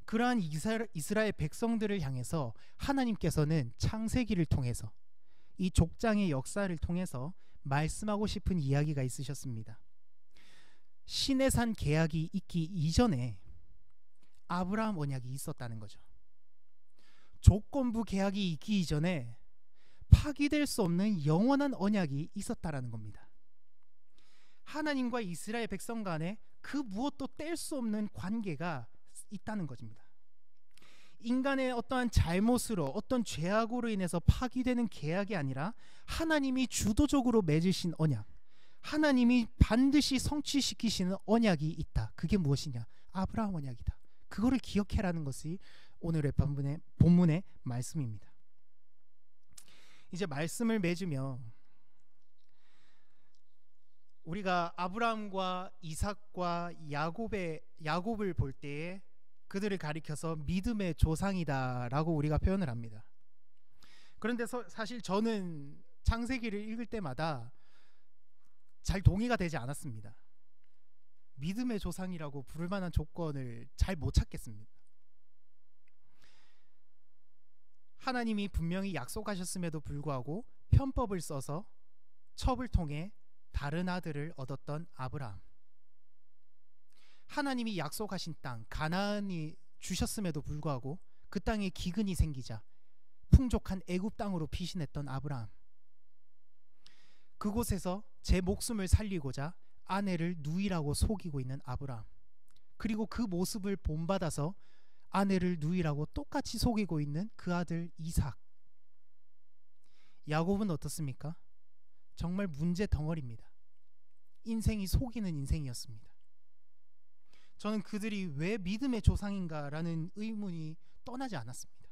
그러한 이스라엘 백성들을 향해서 하나님께서는 창세기를 통해서, 이 족장의 역사를 통해서 말씀하고 싶은 이야기가 있으셨습니다. 시내산 계약이 있기 이전에 아브라함 언약이 있었다는 거죠. 조건부 계약이 있기 이전에 파기될 수 없는 영원한 언약이 있었다라는 겁니다. 하나님과 이스라엘 백성 간에 그 무엇도 뗄 수 없는 관계가 있다는 것입니다. 인간의 어떠한 잘못으로, 어떤 죄악으로 인해서 파기되는 계약이 아니라 하나님이 주도적으로 맺으신 언약, 하나님이 반드시 성취시키시는 언약이 있다. 그게 무엇이냐? 아브라함 언약이다. 그거를 기억해라는 것이 오늘의 본문의 말씀입니다. 이제 말씀을 맺으며 우리가 아브라함과 이삭과 야곱을 볼 때에 그들을 가리켜서 믿음의 조상이다라고 우리가 표현을 합니다. 그런데 사실 저는 창세기를 읽을 때마다 잘 동의가 되지 않았습니다. 믿음의 조상이라고 부를 만한 조건을 잘 못 찾겠습니다. 하나님이 분명히 약속하셨음에도 불구하고 편법을 써서 첩을 통해 다른 아들을 얻었던 아브라함. 하나님이 약속하신 땅 가나안이 주셨음에도 불구하고 그 땅에 기근이 생기자 풍족한 애굽 땅으로 피신했던 아브라함. 그곳에서 제 목숨을 살리고자 아내를 누이라고 속이고 있는 아브라함. 그리고 그 모습을 본받아서 아내를 누이라고 똑같이 속이고 있는 그 아들 이삭. 야곱은 어떻습니까? 정말 문제 덩어리입니다. 인생이 속이는 인생이었습니다. 저는 그들이 왜 믿음의 조상인가라는 의문이 떠나지 않았습니다.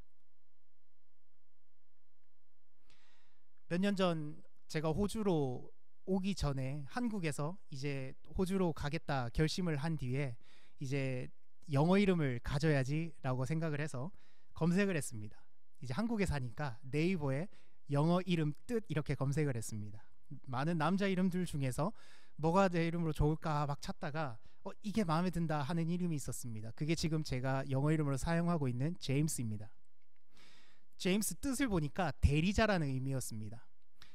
몇 년 전 제가 호주로 오기 전에 한국에서 이제 호주로 가겠다 결심을 한 뒤에 이제 영어 이름을 가져야지라고 생각을 해서 검색을 했습니다. 이제 한국에 사니까 네이버에 영어 이름 뜻 이렇게 검색을 했습니다. 많은 남자 이름들 중에서 뭐가 내 이름으로 좋을까 막 찾다가 이게 마음에 든다 하는 이름이 있었습니다. 그게 지금 제가 영어 이름으로 사용하고 있는 제임스입니다. 제임스 뜻을 보니까 대리자라는 의미였습니다.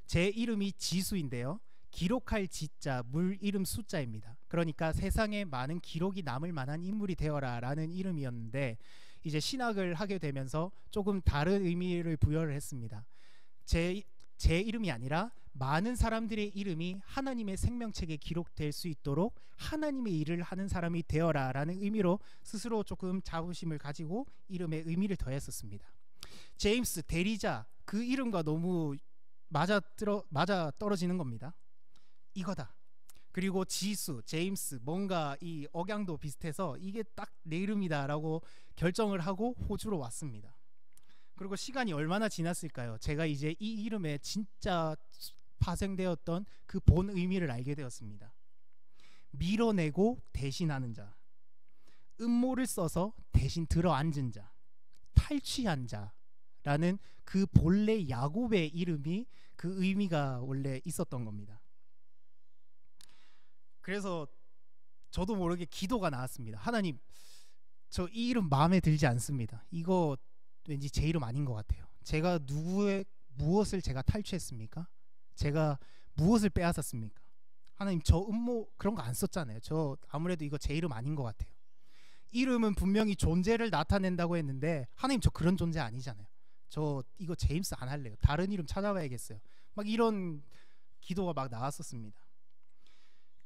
제 이름이 지수인데요. 기록할 지자, 물 이름 숫자입니다. 그러니까 세상에 많은 기록이 남을 만한 인물이 되어라 라는 이름이었는데 이제 신학을 하게 되면서 조금 다른 의미를 부여를 했습니다. 제 이름이 아니라 많은 사람들의 이름이 하나님의 생명책에 기록될 수 있도록 하나님의 일을 하는 사람이 되어라 라는 의미로 스스로 조금 자부심을 가지고 이름에 의미를 더했었습니다. 제임스, 대리자, 그 이름과 너무 맞아 떨어지는 겁니다. 이거다. 그리고 지수, 제임스, 뭔가 이 억양도 비슷해서 이게 딱 내 이름이다 라고 결정을 하고 호주로 왔습니다. 그리고 시간이 얼마나 지났을까요? 제가 이제 이 이름에 진짜 파생되었던 그 본 의미를 알게 되었습니다. 밀어내고 대신하는 자, 음모를 써서 대신 들어앉은 자, 탈취한 자라는 그 본래 야곱의 이름이 그 의미가 원래 있었던 겁니다. 그래서 저도 모르게 기도가 나왔습니다. 하나님, 저 이 이름 마음에 들지 않습니다. 이거 왠지 제 이름 아닌 것 같아요. 제가 무엇을 제가 탈취했습니까? 제가 무엇을 빼앗았습니까? 하나님, 저 음모 그런 거 안 썼잖아요. 저 아무래도 이거 제 이름 아닌 것 같아요. 이름은 분명히 존재를 나타낸다고 했는데 하나님, 저 그런 존재 아니잖아요. 저 이거 제임스 안 할래요. 다른 이름 찾아봐야겠어요. 막 이런 기도가 막 나왔었습니다.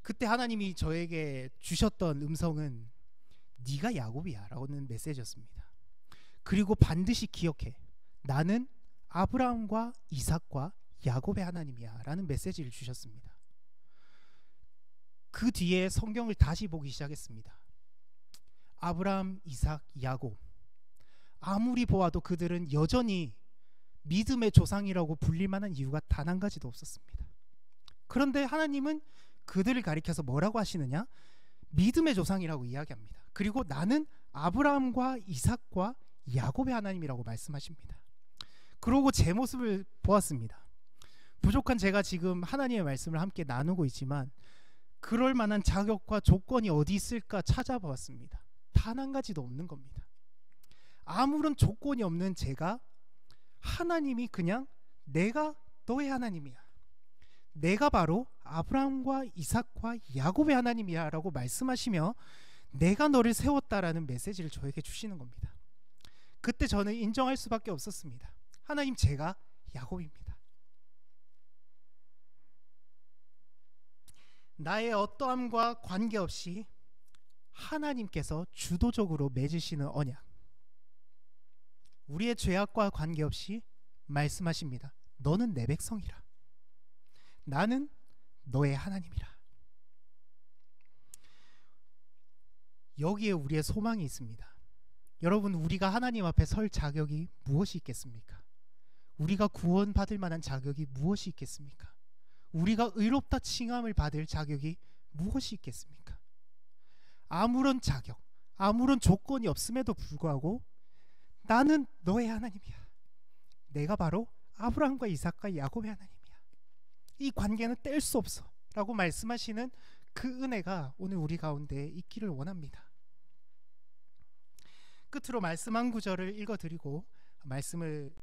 그때 하나님이 저에게 주셨던 음성은 네가 야곱이야 라고는 메시지였습니다. 그리고 반드시 기억해, 나는 아브라함과 이삭과 야곱의 하나님이야 라는 메시지를 주셨습니다. 그 뒤에 성경을 다시 보기 시작했습니다. 아브라함, 이삭, 야곱, 아무리 보아도 그들은 여전히 믿음의 조상이라고 불릴 만한 이유가 단 한 가지도 없었습니다. 그런데 하나님은 그들을 가리켜서 뭐라고 하시느냐? 믿음의 조상이라고 이야기합니다. 그리고 나는 아브라함과 이삭과 야곱의 하나님이라고 말씀하십니다. 그러고 제 모습을 보았습니다. 부족한 제가 지금 하나님의 말씀을 함께 나누고 있지만 그럴 만한 자격과 조건이 어디 있을까 찾아보았습니다. 단 한 가지도 없는 겁니다. 아무런 조건이 없는 제가 하나님이 그냥 내가 너의 하나님이야, 내가 바로 아브라함과 이삭과 야곱의 하나님이야 라고 말씀하시며 내가 너를 세웠다라는 메시지를 저에게 주시는 겁니다. 그때 저는 인정할 수밖에 없었습니다. 하나님, 제가 야곱입니다. 나의 어떠함과 관계없이 하나님께서 주도적으로 맺으시는 언약, 우리의 죄악과 관계없이 말씀하십니다. 너는 내 백성이라, 나는 너의 하나님이라. 여기에 우리의 소망이 있습니다. 여러분, 우리가 하나님 앞에 설 자격이 무엇이 있겠습니까? 우리가 구원받을 만한 자격이 무엇이 있겠습니까? 우리가 의롭다 칭함을 받을 자격이 무엇이 있겠습니까? 아무런 자격, 아무런 조건이 없음에도 불구하고 나는 너의 하나님이야, 내가 바로 아브라함과 이삭과 야곱의 하나님이야, 이 관계는 뗄 수 없어 라고 말씀하시는 그 은혜가 오늘 우리 가운데 있기를 원합니다. 끝으로 말씀 한 구절을 읽어드리고 말씀을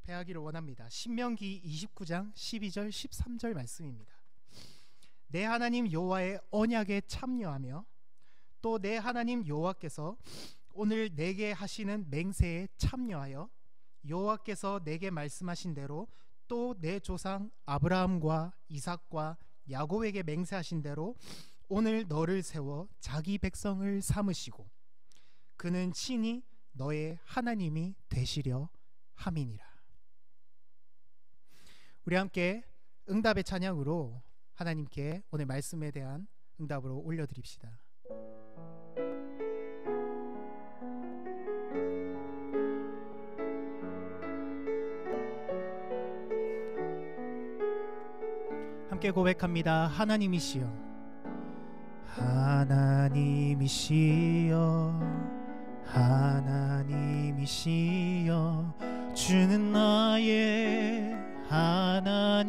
배하기를 원합니다. 신명기 29장 12절 13절 말씀입니다. 내 하나님 여호와의 언약에 참여하며 또 내 하나님 여호와께서 오늘 내게 하시는 맹세에 참여하여 여호와께서 내게 말씀하신 대로 또 내 조상 아브라함과 이삭과 야곱에게 맹세하신 대로 오늘 너를 세워 자기 백성을 삼으시고 그는 친히 너의 하나님이 되시려 함이니라. 우리 함께 응답의 찬양으로 하나님께 오늘 말씀에 대한 응답으로 올려드립시다. 함께 고백합니다. 하나님이시여, 하나님이시여, 하나님이시여, 주는 나의 하나님이시로다.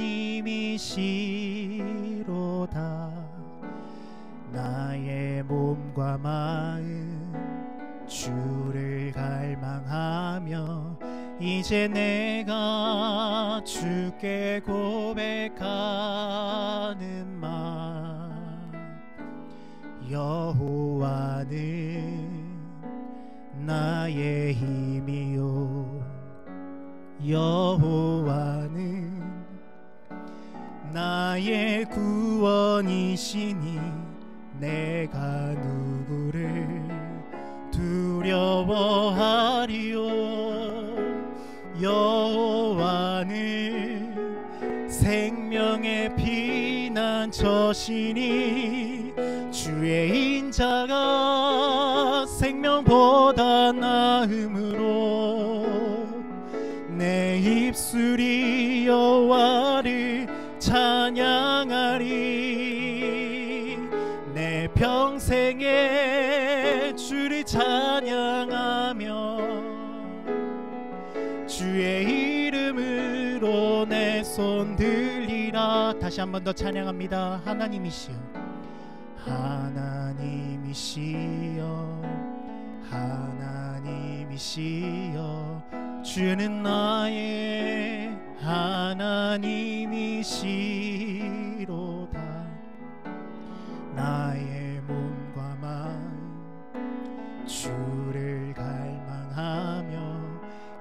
나의 몸과 마음 주를 갈망하며 이제 내가 주께 고백하는 말, 여호와는 나의 힘이요, 여호와는 나의 구원이시니 내가 누구를 두려워하리요. 여호와는 생명의 피난처시니 주의 인자가 생명보다 나음으로 내 입술이 여호와를 찬양하리. 내 평생에 주를 찬양하며 주의 이름으로 내 손 들리라. 다시 한 번 더 찬양합니다. 하나님이시여, 하나님이시여, 하나님이시여, 주는 나의 하나님이시로다. 나의 몸과 마음 주를 갈망하며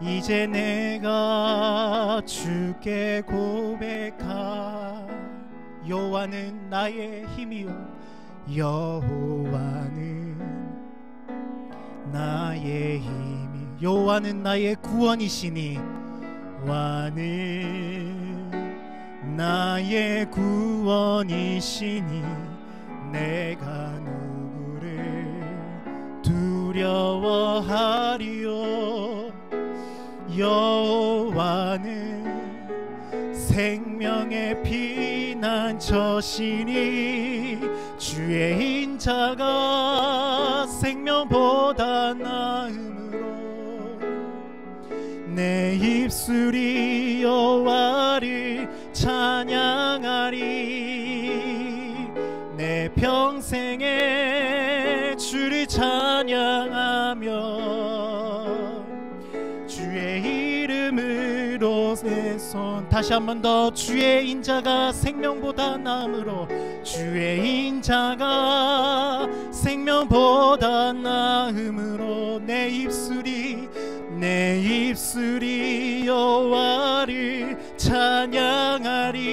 이제 내가 주께 고백하. 여호와는 나의 힘이요, 여호와는 나의 힘이, 여호와는 나의 구원이시니 여호와는 나의 구원이시니 내가 누구를 두려워하리요. 여호와는 생명의 피난처시니 주의 인자가 생명보다 나음으로 내 입술이 여호와를 찬양하리. 내 평생에 주를 찬양하며 주의 이름으로 내 손. 다시 한 번 더. 주의 인자가 생명보다 나음으로 주의 인자가 생명보다 나음으로 내 입술이 여호와를 찬양하리.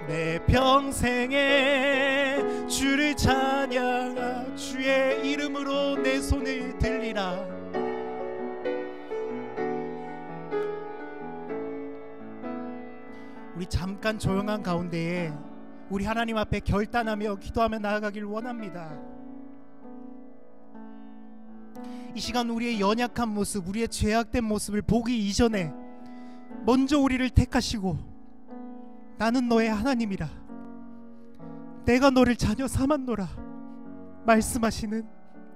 내 평생에 주를 찬양하. 주의 이름으로 내 손을 들리라. 우리 잠깐 조용한 가운데에 우리 하나님 앞에 결단하며 기도하며 나아가길 원합니다. 이 시간 우리의 연약한 모습, 우리의 죄악된 모습을 보기 이전에 먼저 우리를 택하시고 나는 너의 하나님이라, 내가 너를 자녀 삼았노라 말씀하시는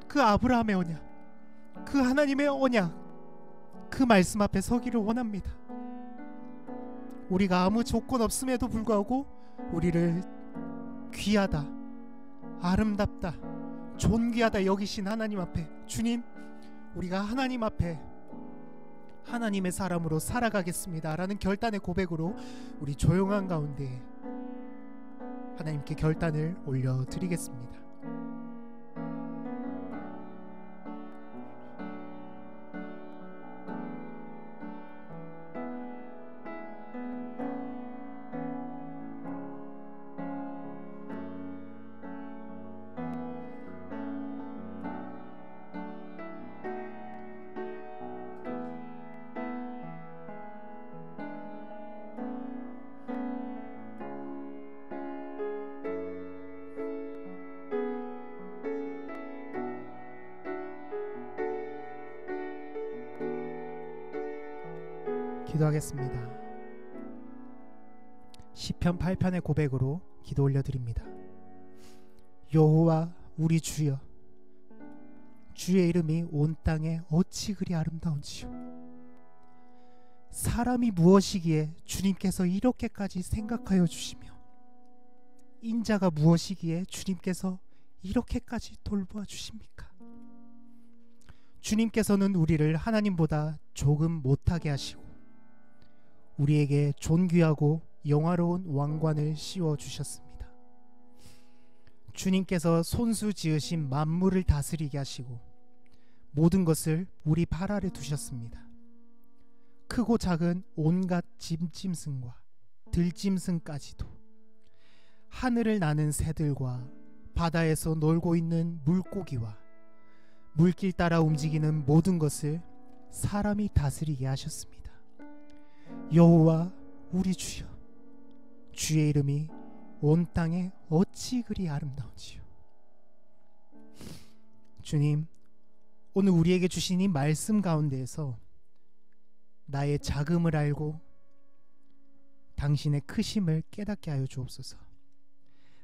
그 아브라함의 언약, 그 하나님의 언약, 그 말씀 앞에 서기를 원합니다. 우리가 아무 조건 없음에도 불구하고 우리를 귀하다, 아름답다, 존귀하다 여기신 하나님 앞에, 주님, 우리가 하나님 앞에 하나님의 사람으로 살아가겠습니다 라는 결단의 고백으로 우리 조용한 가운데 하나님께 결단을 올려드리겠습니다. 기도하겠습니다. 시편 8편의 고백으로 기도 올려드립니다. 여호와 우리 주여, 주의 이름이 온 땅에 어찌 그리 아름다운지요. 사람이 무엇이기에 주님께서 이렇게까지 생각하여 주시며, 인자가 무엇이기에 주님께서 이렇게까지 돌보아 주십니까? 주님께서는 우리를 하나님보다 조금 못하게 하시고 우리에게 존귀하고 영화로운 왕관을 씌워 주셨습니다. 주님께서 손수 지으신 만물을 다스리게 하시고 모든 것을 우리 발 아래 두셨습니다. 크고 작은 온갖 짐짐승과 들짐승까지도, 하늘을 나는 새들과 바다에서 놀고 있는 물고기와 물길 따라 움직이는 모든 것을 사람이 다스리게 하셨습니다. 여호와 우리 주여, 주의 이름이 온 땅에 어찌 그리 아름다운지요. 주님, 오늘 우리에게 주신 이 말씀 가운데에서 나의 작음을 알고 당신의 크심을 깨닫게 하여 주옵소서.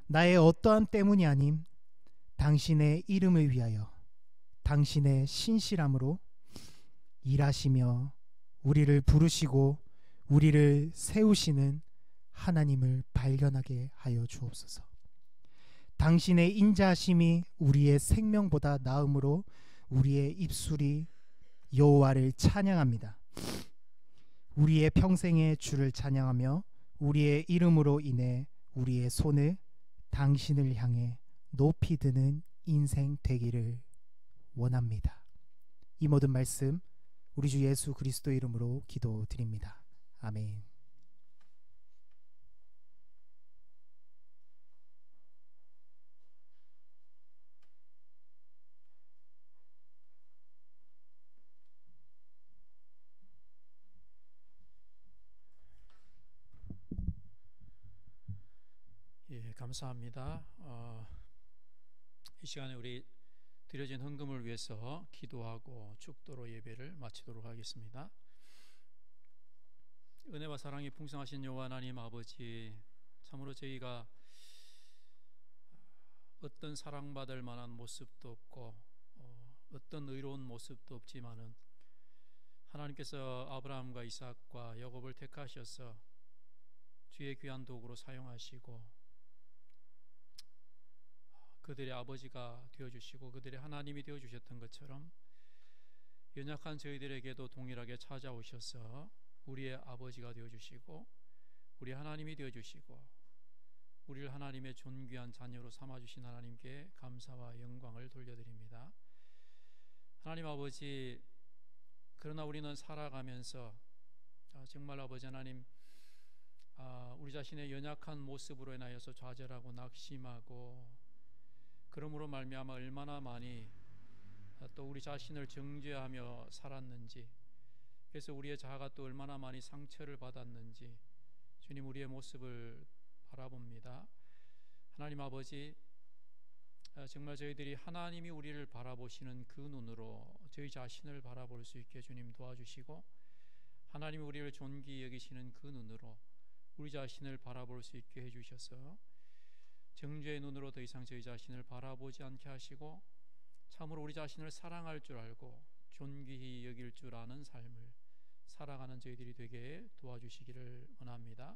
나의 어떠함 때문이 아님 당신의 이름을 위하여 당신의 신실함으로 일하시며 우리를 부르시고 우리를 세우시는 하나님을 발견하게 하여 주옵소서. 당신의 인자하심이 우리의 생명보다 나음으로 우리의 입술이 여호와를 찬양합니다. 우리의 평생의 주를 찬양하며 우리의 이름으로 인해 우리의 손을 당신을 향해 높이 드는 인생 되기를 원합니다. 이 모든 말씀 우리 주 예수 그리스도 이름으로 기도드립니다. 아멘. 예, 감사합니다. 이 시간에 우리 드려진 헌금을 위해서 기도하고 축도로 예배를 마치도록 하겠습니다. 은혜와 사랑이 풍성하신 여호와 하나님 아버지, 참으로 저희가 어떤 사랑받을 만한 모습도 없고 어떤 의로운 모습도 없지만은 하나님께서 아브라함과 이삭과 야곱을 택하셔서 주의 귀한 도구로 사용하시고 그들의 아버지가 되어주시고 그들의 하나님이 되어주셨던 것처럼 연약한 저희들에게도 동일하게 찾아오셔서 우리의 아버지가 되어주시고 우리 하나님이 되어주시고 우리를 하나님의 존귀한 자녀로 삼아주신 하나님께 감사와 영광을 돌려드립니다. 하나님 아버지, 그러나 우리는 살아가면서 정말 아버지 하나님, 우리 자신의 연약한 모습으로 인하여서 좌절하고 낙심하고 그러므로 말미암아 얼마나 많이 또 우리 자신을 정죄하며 살았는지, 그래서 우리의 자아가 또 얼마나 많이 상처를 받았는지 주님 우리의 모습을 바라봅니다. 하나님 아버지, 정말 저희들이 하나님이 우리를 바라보시는 그 눈으로 저희 자신을 바라볼 수 있게 주님 도와주시고, 하나님이 우리를 존귀히 여기시는 그 눈으로 우리 자신을 바라볼 수 있게 해주셔서 정죄의 눈으로 더 이상 저희 자신을 바라보지 않게 하시고 참으로 우리 자신을 사랑할 줄 알고 존귀히 여길 줄 아는 삶을 살아가는 저희들이 되게 도와주시기를 원합니다.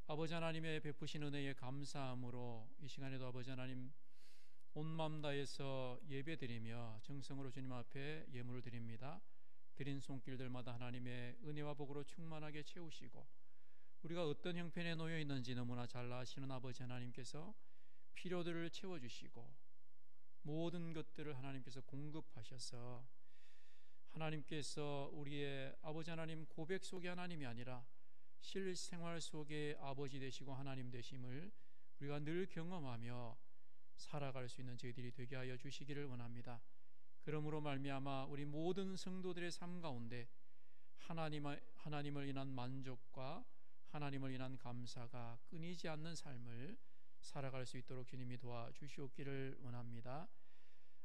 아버지 하나님의 베푸신 은혜에 감사함으로 이 시간에도 아버지 하나님 온 마음 다해서 예배드리며 정성으로 주님 앞에 예물을 드립니다. 드린 손길들마다 하나님의 은혜와 복으로 충만하게 채우시고 우리가 어떤 형편에 놓여 있는지 너무나 잘 아시는 아버지 하나님께서 필요들을 채워주시고 모든 것들을 하나님께서 공급하셔서 하나님께서 우리의 아버지 하나님 고백 속의 하나님이 아니라 실생활 속의 아버지 되시고 하나님 되심을 우리가 늘 경험하며 살아갈 수 있는 저희들이 되게 하여 주시기를 원합니다. 그러므로 말미암아 우리 모든 성도들의 삶 가운데 하나님을 인한 만족과 하나님을 인한 감사가 끊이지 않는 삶을 살아갈 수 있도록 주님이 도와주시옵기를 원합니다.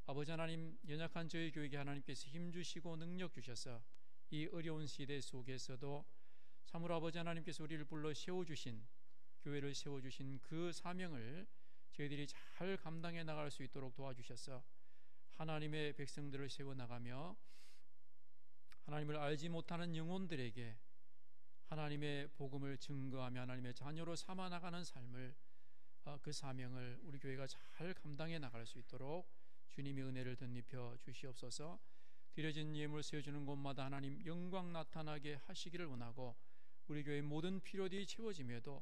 아버지 하나님, 연약한 저희 교회에 하나님께서 힘주시고 능력 주셔서 이 어려운 시대 속에서도 참으로 아버지 하나님께서 우리를 불러 세워주신, 교회를 세워주신 그 사명을 저희들이 잘 감당해 나갈 수 있도록 도와주셔서 하나님의 백성들을 세워나가며 하나님을 알지 못하는 영혼들에게 하나님의 복음을 증거하며 하나님의 자녀로 삼아 나가는 삶을, 그 사명을 우리 교회가 잘 감당해 나갈 수 있도록 주님의 은혜를 덧입혀 주시옵소서. 드려진 예물 세워주는 곳마다 하나님 영광 나타나게 하시기를 원하고 우리 교회의 모든 필요들이 채워짐에도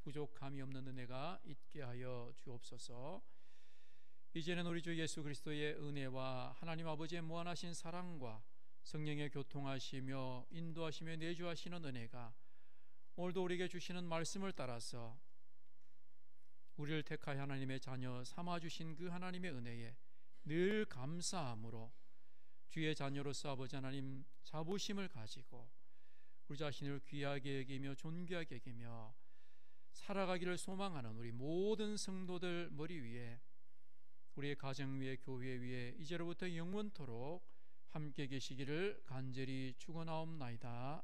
부족함이 없는 은혜가 있게 하여 주옵소서. 이제는 우리 주 예수 그리스도의 은혜와 하나님 아버지의 무한하신 사랑과 성령의 교통하시며 인도하시며 내주하시는 은혜가 오늘도 우리에게 주시는 말씀을 따라서 우리를 택하여 하나님의 자녀 삼아주신 그 하나님의 은혜에 늘 감사함으로 주의 자녀로서 아버지 하나님 자부심을 가지고 우리 자신을 귀하게 여기며 존귀하게 여기며 살아가기를 소망하는 우리 모든 성도들 머리 위에, 우리의 가정 위에, 교회 위에 이제로부터 영원토록 함께 계시기를 간절히 축원하옵나이다.